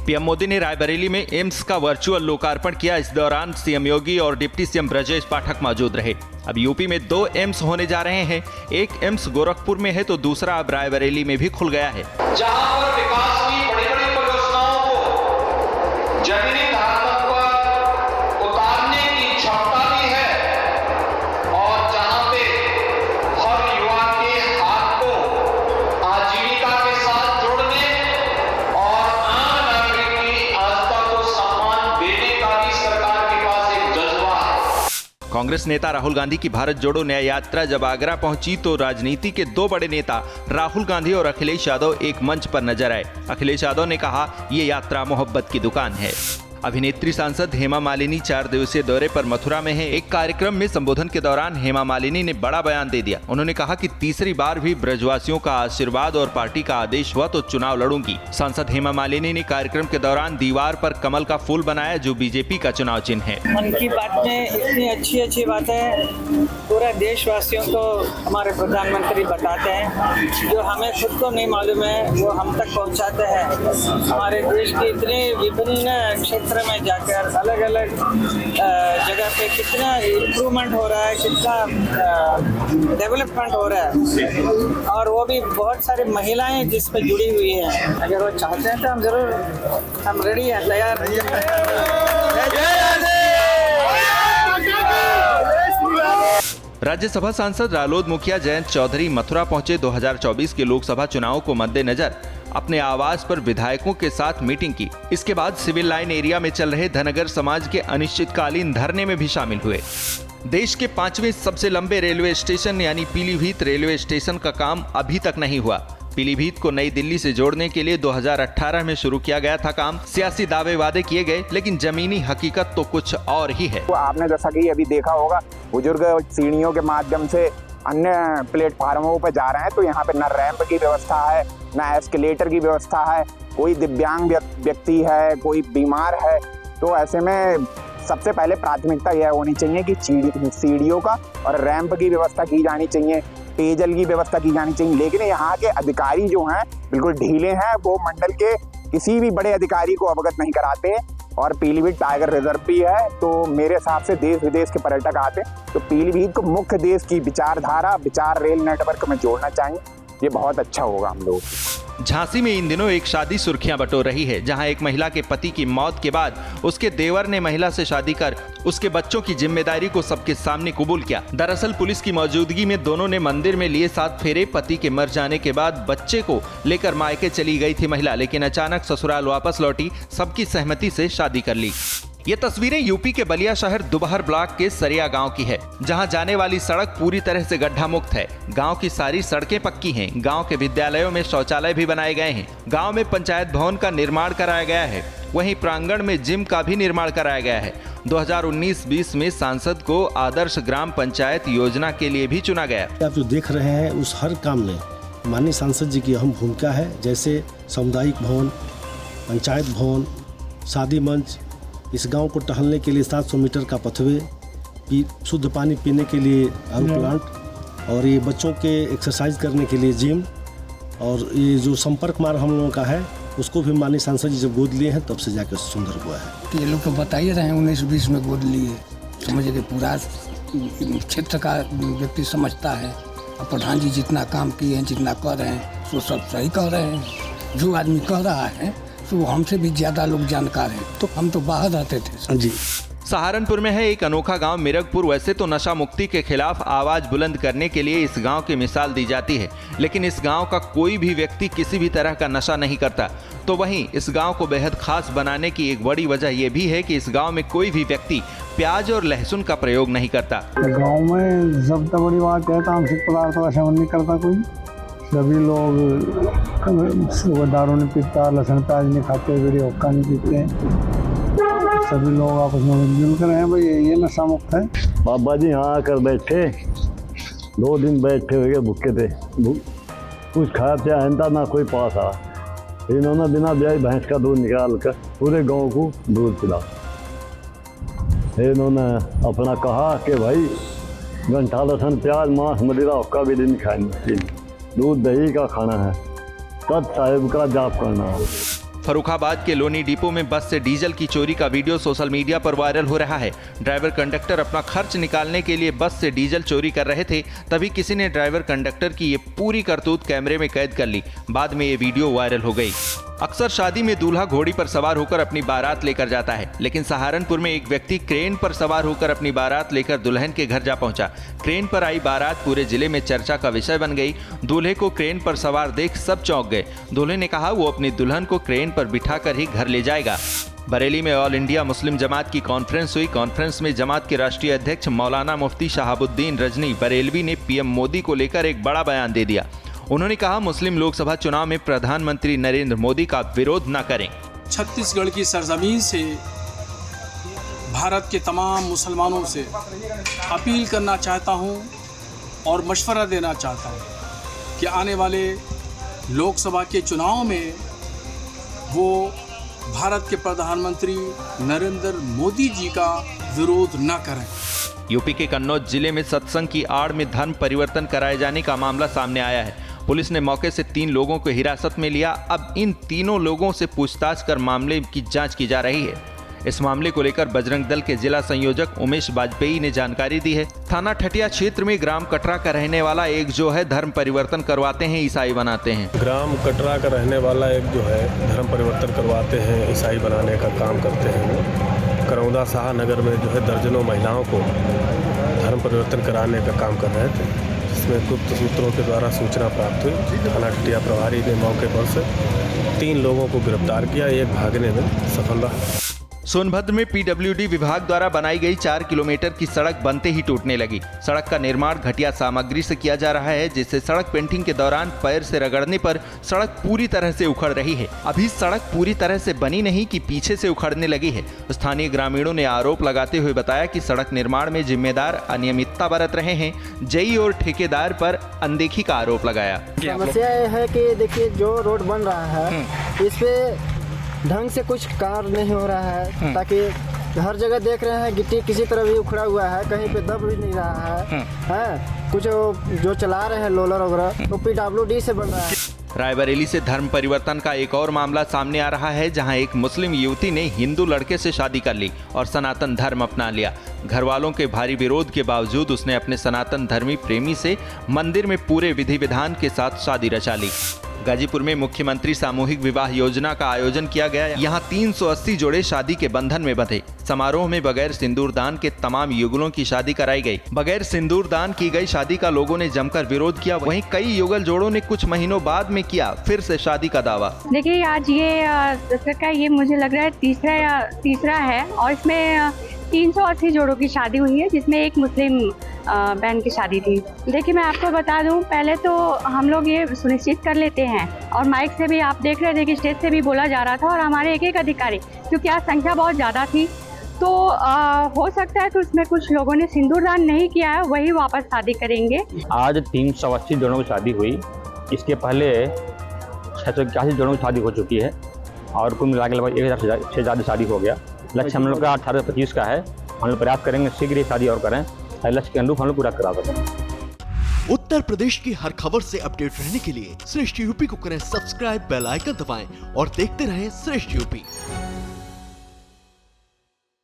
PM Modi ने रायबरेली में AIIMS का वर्चुअल लोकार्पण किया। इस दौरान सीएम योगी और डिप्टी सीएम ब्रजेश पाठक मौजूद रहे। अब यूपी में 2 एम्स होने जा रहे हैं। एक एम्स गोरखपुर में है तो दूसरा अब रायबरेली में भी खुल गया है। जहां पर विकास की बड़ी-बड़ी परियोजनाओं को जमीनी धार पर उतारने की क्षमता भी है और जहां पे हर युवा के हाथ को आजीविका के साथ जोड़ने और आम नागरिक की आस्था को सम्मान देने का भी सरकार के पास एक जज्बा है। कांग्रेस नेता राहुल गांधी की भारत जोड़ो न्याय यात्रा जब आगरा पहुंची तो राजनीति के 2 बड़े नेता राहुल गांधी और अखिलेश यादव एक मंच पर नजर आए। अखिलेश यादव ने कहा, ये यात्रा मोहब्बत की दुकान है। अभिनेत्री सांसद हेमा मालिनी 4 दिवसीय दौरे पर मथुरा में है। एक कार्यक्रम में संबोधन के दौरान हेमा मालिनी ने बड़ा बयान दे दिया। उन्होंने कहा कि तीसरी बार भी ब्रजवासियों का आशीर्वाद और पार्टी का आदेश हुआ तो चुनाव लड़ूंगी। सांसद हेमा मालिनी ने कार्यक्रम के दौरान दीवार पर कमल का फूल बनाया जो बीजेपी का चुनाव चिन्ह है। मन की बात में इतनी अच्छी बातें पूरे देशवासियों को हमारे प्रधानमंत्री बताते हैं, जो हमें खुद को नहीं मालूम है वो हम तक पहुंचाते हैं। हमारे देश के इतने विभिन्न क्षेत्र में जाकर अलग अलग जगह पे कितना इम्प्रूवमेंट हो रहा है, कितना डेवलपमेंट हो रहा है और वो भी बहुत सारी महिलाएं जिस पे जुड़ी हुई हैं। अगर वो चाहते हैं तो हम जरूर हम रेडी हैं, तैयार राज्यसभा सांसद रालोद मुखिया जयंत चौधरी मथुरा पहुंचे। 2024 के लोकसभा चुनाव को मद्देनजर अपने आवास पर विधायकों के साथ मीटिंग की। इसके बाद सिविल लाइन एरिया में चल रहे धनगर समाज के अनिश्चितकालीन धरने में भी शामिल हुए। देश के 5वें सबसे लंबे रेलवे स्टेशन यानी पीलीभीत रेलवे स्टेशन का काम अभी तक नहीं हुआ। पीलीभीत को नई दिल्ली से जोड़ने के लिए 2018 में शुरू किया गया था काम। सियासी दावे वादे किए गए लेकिन जमीनी हकीकत तो कुछ और ही है। आपने जैसा कि अभी देखा होगा, बुजुर्ग सीढ़ियों के माध्यम से अन्य प्लेटफार्मों पर जा रहे हैं तो यहाँ पे न रैंप की व्यवस्था है, न एस्केलेटर की व्यवस्था है। कोई दिव्यांग व्यक्ति है, कोई बीमार है, तो ऐसे में सबसे पहले प्राथमिकता यह होनी चाहिए कि सीढ़ियों का और रैंप की व्यवस्था की जानी चाहिए, पेयजल की व्यवस्था की जानी चाहिए। लेकिन यहाँ के अधिकारी जो हैं बिल्कुल ढीले हैं, वो मंडल के किसी भी बड़े अधिकारी को अवगत नहीं कराते। और पीलीभीत टाइगर रिजर्व भी है तो मेरे हिसाब से देश विदेश के पर्यटक आते, तो पीलीभीत को मुख्य देश की विचारधारा विचार रेल नेटवर्क में जोड़ना चाहिए। ये बहुत अच्छा होगा हम लोग। झांसी में इन दिनों एक शादी सुर्खियां बटोर रही है, जहां एक महिला के पति की मौत के बाद उसके देवर ने महिला से शादी कर उसके बच्चों की जिम्मेदारी को सबके सामने कबूल किया। दरअसल पुलिस की मौजूदगी में दोनों ने मंदिर में लिए 7 फेरे। पति के मर जाने के बाद बच्चे को लेकर मायके चली गई थी महिला, लेकिन अचानक ससुराल वापस लौटी। सबकी सहमति से शादी कर ली। ये तस्वीरें यूपी के बलिया शहर दुबहर ब्लॉक के सरिया गांव की है, जहां जाने वाली सड़क पूरी तरह से गड्ढा मुक्त है। गांव की सारी सड़कें पक्की हैं। गांव के विद्यालयों में शौचालय भी बनाए गए हैं। गांव में पंचायत भवन का निर्माण कराया गया है। वहीं प्रांगण में जिम का भी निर्माण कराया गया है। 2019-20 में सांसद को आदर्श ग्राम पंचायत योजना के लिए भी चुना गया। आप जो देख रहे हैं उस हर काम में माननीय सांसद जी की अहम भूमिका है। जैसे सामुदायिक भवन, पंचायत भवन, शादी मंच, इस गांव को टहलने के लिए 700 मीटर का पथवे, शुद्ध पानी पीने के लिए आर प्लांट, और ये बच्चों के एक्सरसाइज करने के लिए जिम, और ये जो संपर्क मार्ग हम लोगों का है उसको भी माननीय सांसद जी जब गोद लिए हैं तब से जाकर सुंदर हुआ है। ये लोग तो बता ही रहे हैं 19-20 में गोद लिए, समझिए कि पूरा क्षेत्र का व्यक्ति समझता है। और प्रधान जी जितना काम किए हैं, जितना कर रहे हैं, वो सब सही कह रहे हैं। जो आदमी कह रहा है तो हमसे भी ज्यादा लोग जानकार हैं, तो हम तो बाहर रहते थे जी। सहारनपुर में है एक अनोखा गांव मिरगपुर। वैसे तो नशा मुक्ति के खिलाफ आवाज बुलंद करने के लिए इस गांव की मिसाल दी जाती है, लेकिन इस गांव का कोई भी व्यक्ति किसी भी तरह का नशा नहीं करता। तो वहीं इस गांव को बेहद खास बनाने की एक बड़ी वजह यह भी है कि इस गांव में कोई भी व्यक्ति प्याज और लहसुन का प्रयोग नहीं करता। गाँव में सबसे बड़ी बात है तामसिक पदार्थों का सेवन नहीं करता कोई। सभी लोग दारू नहीं पीता, लहसुन प्याज नहीं खाते, बीड़ी हुक्का नहीं पीते। सभी लोग आपस में मिलजुल कर हैं भाई, ये नशा मुक्त है। बाबा जी यहाँ आकर बैठे, 2 दिन बैठे हुए भूखे थे, कुछ खाया पिया था ना, कोई पास आ। इन्होंने बिना ब्याज भैंस का दूध निकाल कर पूरे गांव को दूध पिला। इन्होंने अपना कहा कि भाई घंटा लहसुन प्याज मांस मदिरा हुक्का भी नहीं खाएंगे, दूध दही का खाना है, तब साहिब का जाप करना है। फर्रुखाबाद के लोनी डिपो में बस से डीजल की चोरी का वीडियो सोशल मीडिया पर वायरल हो रहा है। ड्राइवर कंडक्टर अपना खर्च निकालने के लिए बस से डीजल चोरी कर रहे थे, तभी किसी ने ड्राइवर कंडक्टर की ये पूरी करतूत कैमरे में कैद कर ली। बाद में ये वीडियो वायरल हो गई। अक्सर शादी में दूल्हा घोड़ी पर सवार होकर अपनी बारात लेकर जाता है, लेकिन सहारनपुर में एक व्यक्ति क्रेन पर सवार होकर अपनी बारात लेकर दुल्हन के घर जा पहुंचा। क्रेन पर आई बारात पूरे जिले में चर्चा का विषय बन गई। दूल्हे को क्रेन पर सवार देख सब चौंक गए। दूल्हे ने कहा वो अपनी दुल्हन को क्रेन पर बिठाकर ही घर ले जाएगा। बरेली में ऑल इंडिया मुस्लिम जमात की कॉन्फ्रेंस हुई। कॉन्फ्रेंस में जमात के राष्ट्रीय अध्यक्ष मौलाना मुफ्ती शहाबुद्दीन रजनी बरेलवी ने पीएम मोदी को लेकर एक बड़ा बयान दे दिया। उन्होंने कहा मुस्लिम लोकसभा चुनाव में प्रधानमंत्री नरेंद्र मोदी का विरोध न करें। छत्तीसगढ़ की सरजमीन से भारत के तमाम मुसलमानों से अपील करना चाहता हूं और मशवरा देना चाहता हूं कि आने वाले लोकसभा के चुनाव में वो भारत के प्रधानमंत्री नरेंद्र मोदी जी का विरोध न करें। यूपी के कन्नौज जिले में सत्संग की आड़ में धर्म परिवर्तन कराए जाने का मामला सामने आया है। पुलिस ने मौके से 3 लोगों को हिरासत में लिया। अब इन तीनों लोगों से पूछताछ कर मामले की जांच की जा रही है। इस मामले को लेकर बजरंग दल के जिला संयोजक उमेश वाजपेयी ने जानकारी दी है। थाना ठटिया क्षेत्र में ग्राम कटरा का रहने वाला एक जो है धर्म परिवर्तन करवाते हैं, ईसाई बनाते हैं। ग्राम कटरा का रहने वाला एक जो है धर्म परिवर्तन करवाते हैं, ईसाई बनाने का काम करते हैं। करौंदा शाहनगर में जो है दर्जनों महिलाओं को धर्म परिवर्तन कराने का काम कर रहे थे, जिसमें गुप्त सूत्रों के द्वारा सूचना प्राप्त हुई। थाना ठटिया प्रभारी ने मौके पर से 3 लोगों को गिरफ्तार किया। एक भागने में सफल रहा। सोनभद्र में पीडब्ल्यूडी विभाग द्वारा बनाई गई 4 किलोमीटर की सड़क बनते ही टूटने लगी। सड़क का निर्माण घटिया सामग्री से किया जा रहा है, जिससे सड़क पेंटिंग के दौरान पैर से रगड़ने पर सड़क पूरी तरह से उखड़ रही है। अभी सड़क पूरी तरह से बनी नहीं कि पीछे से उखड़ने लगी है। स्थानीय ग्रामीणों ने आरोप लगाते हुए बताया कि सड़क निर्माण में जिम्मेदार अनियमितता बरत रहे हैं। जेई और ठेकेदार पर अनदेखी का आरोप लगाया। समस्या यह है कि देखिए जो रोड बन रहा है इस पे ढंग से कुछ कार्य नहीं हो रहा है, ताकि हर जगह देख रहे हैं गिट्टी किसी तरह भी उखड़ा हुआ है, कहीं पे दब भी नहीं रहा है। कुछ जो चला रहे हैं लोलर वगैरह तो पीडब्ल्यूडी से बन रहा है। रायबरेली से धर्म परिवर्तन का एक और मामला सामने आ रहा है, जहां एक मुस्लिम युवती ने हिंदू लड़के से शादी कर ली और सनातन धर्म अपना लिया। घर वालों के भारी विरोध के बावजूद उसने अपने सनातन धर्मी प्रेमी से मंदिर में पूरे विधि विधान के साथ शादी रचा ली। गाजीपुर में मुख्यमंत्री सामूहिक विवाह योजना का आयोजन किया गया। यहाँ 380 जोड़े शादी के बंधन में बंधे। समारोह में बगैर सिंदूरदान के तमाम युगलों की शादी कराई गई। बगैर सिंदूरदान की गई शादी का लोगों ने जमकर विरोध किया। वहीं कई युगल जोड़ों ने कुछ महीनों बाद में किया फिर से शादी का दावा। देखिए आज ये मुझे लग रहा है तीसरा है और इसमें 380 जोड़ों की शादी हुई है, जिसमें एक मुस्लिम बहन की शादी थी। देखिए मैं आपको बता दूं, पहले तो हम लोग ये सुनिश्चित कर लेते हैं और माइक से भी आप देख रहे थे कि स्टेज से भी बोला जा रहा था, और हमारे एक अधिकारी, क्योंकि आज संख्या बहुत ज़्यादा थी तो हो सकता है कि उसमें कुछ लोगों ने सिंदूरदान नहीं किया है, वही वापस शादी करेंगे। आज 380 जोड़ों की शादी हुई। इसके पहले 681 जोड़ों की शादी हो चुकी है और कुल मिला के लगभग 1000 से ज़्यादा शादी हो गया। लक्ष्य हम लोग का 18-25 का है। हम लोग प्रयास करेंगे शीघ्र ही शादी और करें, लक्ष्य के अनुरूप हम लोग पूरा करा सकें। उत्तर प्रदेश की हर खबर से अपडेट रहने के लिए श्रेष्ठ यूपी को करें सब्सक्राइब, बेल आइकन दबाएं और देखते रहें श्रेष्ठ यूपी।